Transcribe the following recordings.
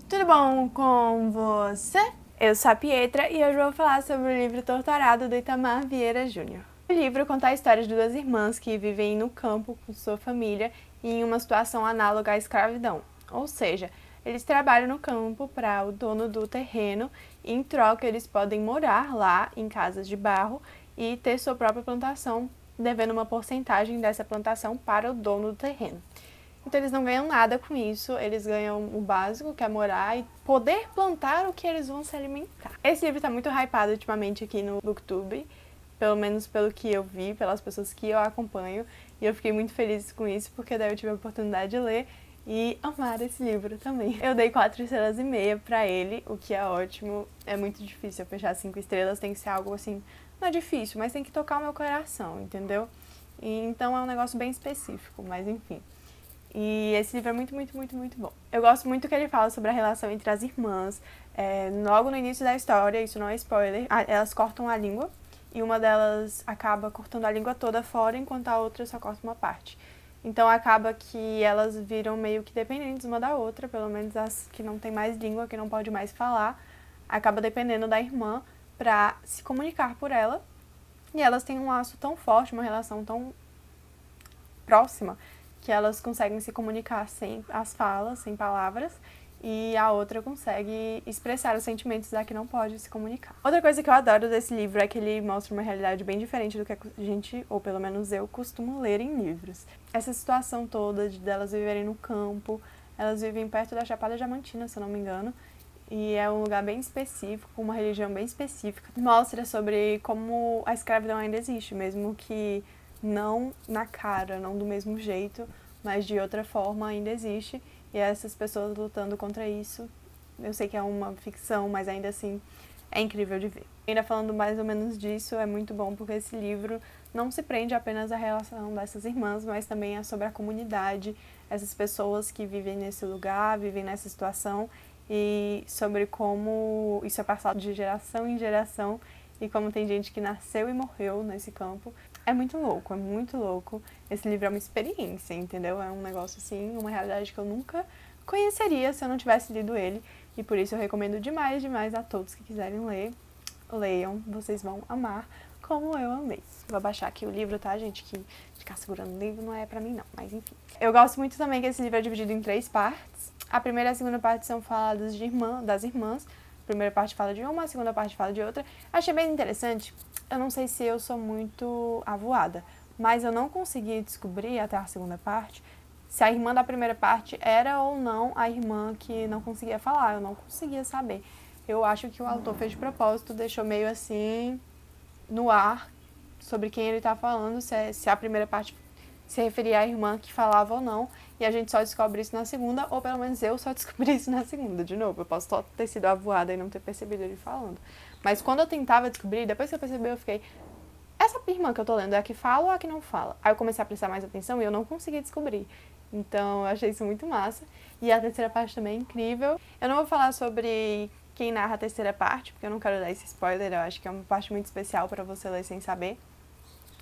Tudo bom com você? Eu sou a Pietra e hoje eu vou falar sobre o livro Torturado do Itamar Vieira Júnior. O livro conta a história de duas irmãs que vivem no campo com sua família em uma situação análoga à escravidão. Ou seja, eles trabalham no campo para o dono do terreno e em troca eles podem morar lá em casas de barro e ter sua própria plantação, devendo uma porcentagem dessa plantação para o dono do terreno. Então eles não ganham nada com isso, eles ganham o básico, que é morar e poder plantar o que eles vão se alimentar. Esse livro tá muito hypado ultimamente aqui no Booktube, pelo menos pelo que eu vi, pelas pessoas que eu acompanho, e eu fiquei muito feliz com isso, porque daí eu tive a oportunidade de ler e amar esse livro também. Eu dei 4 estrelas e meia pra ele, o que é ótimo. É muito difícil eu fechar 5 estrelas, tem que ser algo assim, não é difícil, mas tem que tocar o meu coração, entendeu? E então é um negócio bem específico, mas enfim. E esse livro é muito bom. Eu gosto muito que ele fala sobre a relação entre as irmãs. Logo no início da história, isso não é spoiler, elas cortam a língua e uma delas acaba cortando a língua toda fora, enquanto a outra só corta uma parte. Então acaba que elas viram meio que dependentes uma da outra, pelo menos as que não tem mais língua, que não pode mais falar, acaba dependendo da irmã pra se comunicar por ela. E elas têm um laço tão forte, uma relação tão próxima, que elas conseguem se comunicar sem as falas, sem palavras, e a outra consegue expressar os sentimentos da que não pode se comunicar. Outra coisa que eu adoro desse livro é que ele mostra uma realidade bem diferente do que a gente, ou pelo menos eu, costumo ler em livros. Essa situação toda de delas viverem no campo, elas vivem perto da Chapada Diamantina, se eu não me engano, e é um lugar bem específico, uma religião bem específica. Mostra sobre como a escravidão ainda existe, mesmo que não na cara, não do mesmo jeito, mas de outra forma ainda existe. E essas pessoas lutando contra isso, eu sei que é uma ficção, mas ainda assim é incrível de ver. Ainda falando mais ou menos disso, é muito bom porque esse livro não se prende apenas à relação dessas irmãs, mas também é sobre a comunidade, essas pessoas que vivem nesse lugar, vivem nessa situação, e sobre como isso é passado de geração em geração e como tem gente que nasceu e morreu nesse campo. É muito louco, é muito louco. Esse livro é uma experiência, entendeu? É um negócio assim, uma realidade que eu nunca conheceria se eu não tivesse lido ele. E por isso eu recomendo demais a todos que quiserem ler. Leiam, vocês vão amar, como eu amei. Vou baixar aqui o livro, tá, gente? Que ficar segurando o livro não é pra mim, não. Mas enfim. Eu gosto muito também que esse livro é dividido em 3 partes. A primeira e a segunda parte são faladas das irmãs. A primeira parte fala de uma, a segunda parte fala de outra. Achei bem interessante. Eu não sei se eu sou muito avoada, mas eu não consegui descobrir até a segunda parte se a irmã da primeira parte era ou não a irmã que não conseguia falar. Eu não conseguia saber. Eu acho que o autor fez de propósito, deixou meio assim no ar sobre quem ele tá falando, se a primeira parte se referia à irmã que falava ou não, e a gente só descobre isso na segunda, ou pelo menos eu só descobri isso na segunda. De novo, eu posso só ter sido avoada e não ter percebido ele falando. Mas quando eu tentava descobrir, depois que eu percebi, eu fiquei, essa irmã que eu tô lendo é a que fala ou a que não fala? Aí eu comecei a prestar mais atenção e eu não consegui descobrir. Então eu achei isso muito massa. E a terceira parte também é incrível. Eu não vou falar sobre quem narra a terceira parte, porque eu não quero dar esse spoiler, eu acho que é uma parte muito especial pra você ler sem saber.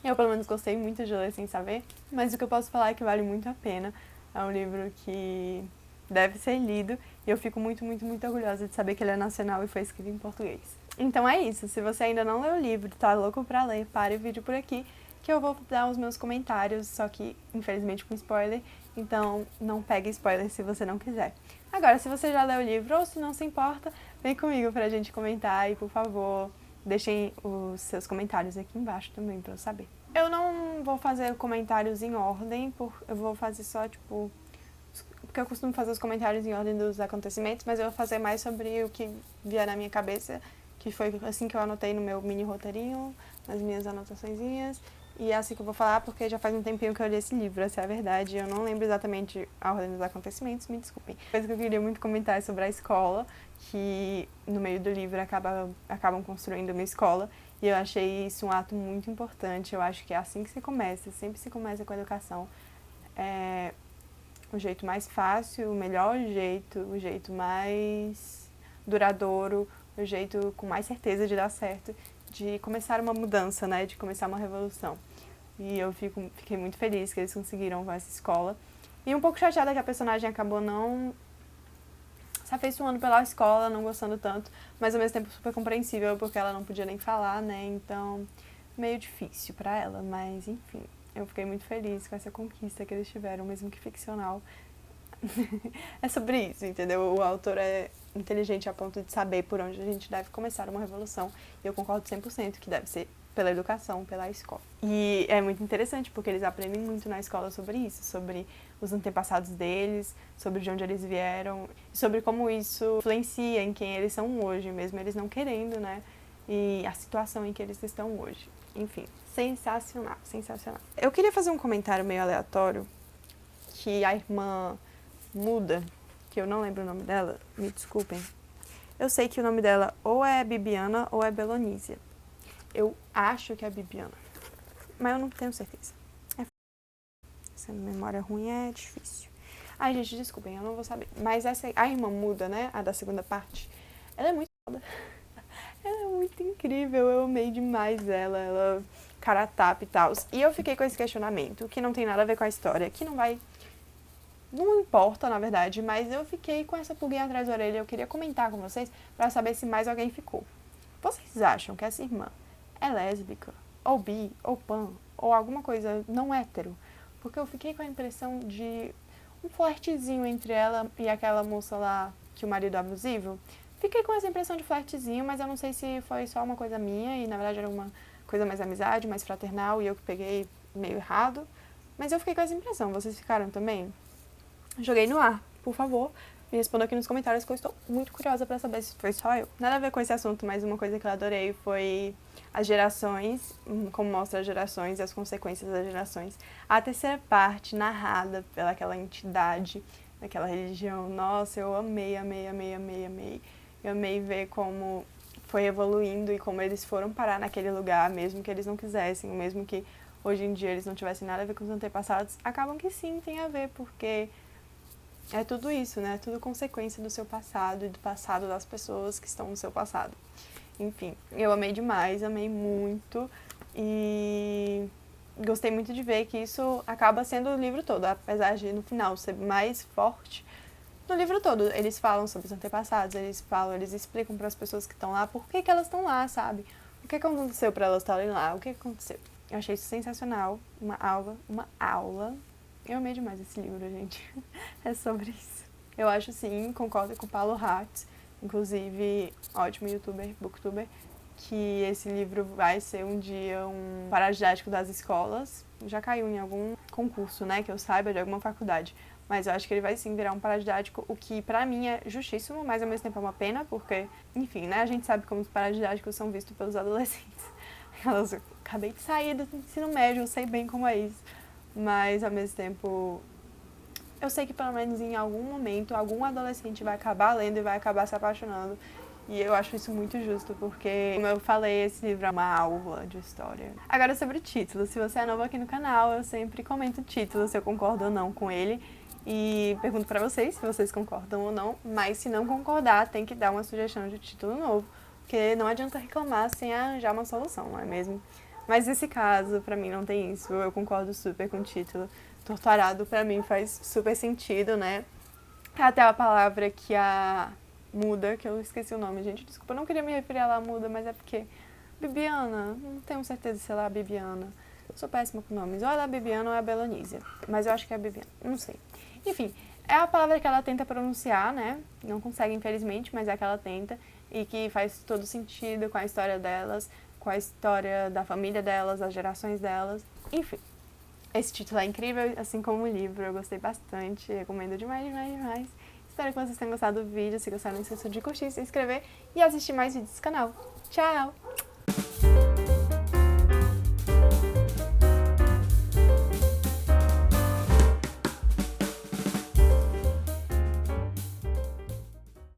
Eu, pelo menos, gostei muito de ler sem saber, mas o que eu posso falar é que vale muito a pena. É um livro que deve ser lido e eu fico muito orgulhosa de saber que ele é nacional e foi escrito em português. Então é isso, se você ainda não leu o livro, tá louco pra ler, pare o vídeo por aqui, que eu vou dar os meus comentários, só que, infelizmente, com spoiler, então não pegue spoiler se você não quiser. Agora, se você já leu o livro ou se não se importa, vem comigo pra gente comentar e, por favor, deixem os seus comentários aqui embaixo também pra eu saber. Eu não vou fazer comentários em ordem, eu vou fazer só, tipo, porque eu costumo fazer os comentários em ordem dos acontecimentos, mas eu vou fazer mais sobre o que vier na minha cabeça, que foi assim que eu anotei no meu mini roteirinho, nas minhas anotaçõezinhas, e é assim que eu vou falar, porque já faz um tempinho que eu li esse livro, essa é a verdade, eu não lembro exatamente a ordem dos acontecimentos, me desculpem. Coisa que eu queria muito comentar é sobre a escola, que no meio do livro acabam construindo uma escola, e eu achei isso um ato muito importante. Eu acho que é assim que se começa, sempre se começa com a educação. É o jeito mais fácil, o melhor jeito, o jeito mais duradouro, o jeito com mais certeza de dar certo, de começar uma mudança, né, de começar uma revolução. E eu fiquei muito feliz que eles conseguiram com essa escola. E um pouco chateada que a personagem acabou não se afeiçoando pela escola, não gostando tanto, mas ao mesmo tempo super compreensível, porque ela não podia nem falar, né, então meio difícil pra ela, mas enfim, eu fiquei muito feliz com essa conquista que eles tiveram, mesmo que ficcional. É sobre isso, entendeu? O autor é inteligente a ponto de saber por onde a gente deve começar uma revolução, e eu concordo 100% que deve ser pela educação, pela escola. E é muito interessante, porque eles aprendem muito na escola sobre isso, sobre os antepassados deles, sobre de onde eles vieram, sobre como isso influencia em quem eles são hoje, mesmo eles não querendo, né? E a situação em que eles estão hoje. Enfim, sensacional, sensacional. Eu queria fazer um comentário meio aleatório, que a irmã muda, que eu não lembro o nome dela, me desculpem. Eu sei que o nome dela ou é Bibiana ou é Belonísia. Eu acho que é Bibiana, mas eu não tenho certeza. Essa memória ruim é difícil. Ai, gente, desculpem, eu não vou saber. Mas essa, a irmã muda, né? A da segunda parte. Ela é muito foda. Ela é muito incrível, eu amei demais ela cara a tapa e tal. E eu fiquei com esse questionamento, que não tem nada a ver com a história, que não vai... Não importa, na verdade, mas eu fiquei com essa pulguinha atrás da orelha. Eu queria comentar com vocês pra saber se mais alguém ficou. Vocês acham que essa irmã é lésbica, ou bi, ou pan, ou alguma coisa não hétero? Porque eu fiquei com a impressão de um flertezinho entre ela e aquela moça lá que o marido é abusivo. Fiquei com essa impressão de flertezinho, mas eu não sei se foi só uma coisa minha e na verdade era uma coisa mais amizade, mais fraternal e eu que peguei meio errado. Mas eu fiquei com essa impressão, vocês ficaram também? Joguei no ar, por favor, me responda aqui nos comentários que eu estou muito curiosa pra saber se foi só eu. Nada a ver com esse assunto, mas uma coisa que eu adorei foi as gerações, como mostra as gerações e as consequências das gerações. A terceira parte, narrada pelaquela entidade, daquela religião. Nossa, eu amei, amei, amei, amei, amei. Eu amei ver como foi evoluindo e como eles foram parar naquele lugar, mesmo que eles não quisessem, mesmo que hoje em dia eles não tivessem nada a ver com os antepassados, acabam que sim, tem a ver, porque é tudo isso, né? Tudo consequência do seu passado e do passado das pessoas que estão no seu passado. Enfim, eu amei demais, amei muito e gostei muito de ver que isso acaba sendo o livro todo, apesar de no final ser mais forte. No livro todo, eles falam sobre os antepassados, eles explicam para as pessoas que estão lá por que elas estão lá, sabe? O que aconteceu para elas estarem lá, o que aconteceu. Eu achei isso sensacional, uma aula. Eu amei demais esse livro, gente. É sobre isso. Eu acho sim, concordo com o Paulo Hartz, inclusive ótimo youtuber, booktuber, que esse livro vai ser um dia um paradidático das escolas. Já caiu em algum concurso, né, que eu saiba, de alguma faculdade. Mas eu acho que ele vai sim virar um paradidático, o que pra mim é justíssimo, mas ao mesmo tempo é uma pena, porque, enfim, né, a gente sabe como os paradidáticos são vistos pelos adolescentes. Eu acabei de sair do ensino médio, eu sei bem como é isso. Mas, ao mesmo tempo, eu sei que pelo menos em algum momento, algum adolescente vai acabar lendo e vai acabar se apaixonando. E eu acho isso muito justo, porque, como eu falei, esse livro é uma aula de história. Agora, sobre o título. Se você é novo aqui no canal, eu sempre comento o título, se eu concordo ou não com ele. E pergunto pra vocês se vocês concordam ou não. Mas se não concordar, tem que dar uma sugestão de título novo. Porque não adianta reclamar sem arranjar uma solução, não é mesmo? Mas nesse caso, pra mim, não tem isso. Eu concordo super com o título. Torturado, pra mim, faz super sentido, né? Até a palavra que a Muda, que eu esqueci o nome, gente. Desculpa, eu não queria me referir a ela Muda, mas é porque... Bibiana, não tenho certeza se ela é a Bibiana. Eu sou péssima com nomes. Ou ela é a Bibiana ou é a Belonísia. Mas eu acho que é a Bibiana, não sei. Enfim, é a palavra que ela tenta pronunciar, né? Não consegue, infelizmente, mas é a que ela tenta. E que faz todo sentido com a história delas, com a história da família delas, das gerações delas, enfim. Esse título é incrível, assim como o livro, eu gostei bastante, recomendo demais, demais, demais. Espero que vocês tenham gostado do vídeo, se gostaram não esqueçam de curtir, se inscrever e assistir mais vídeos do canal. Tchau!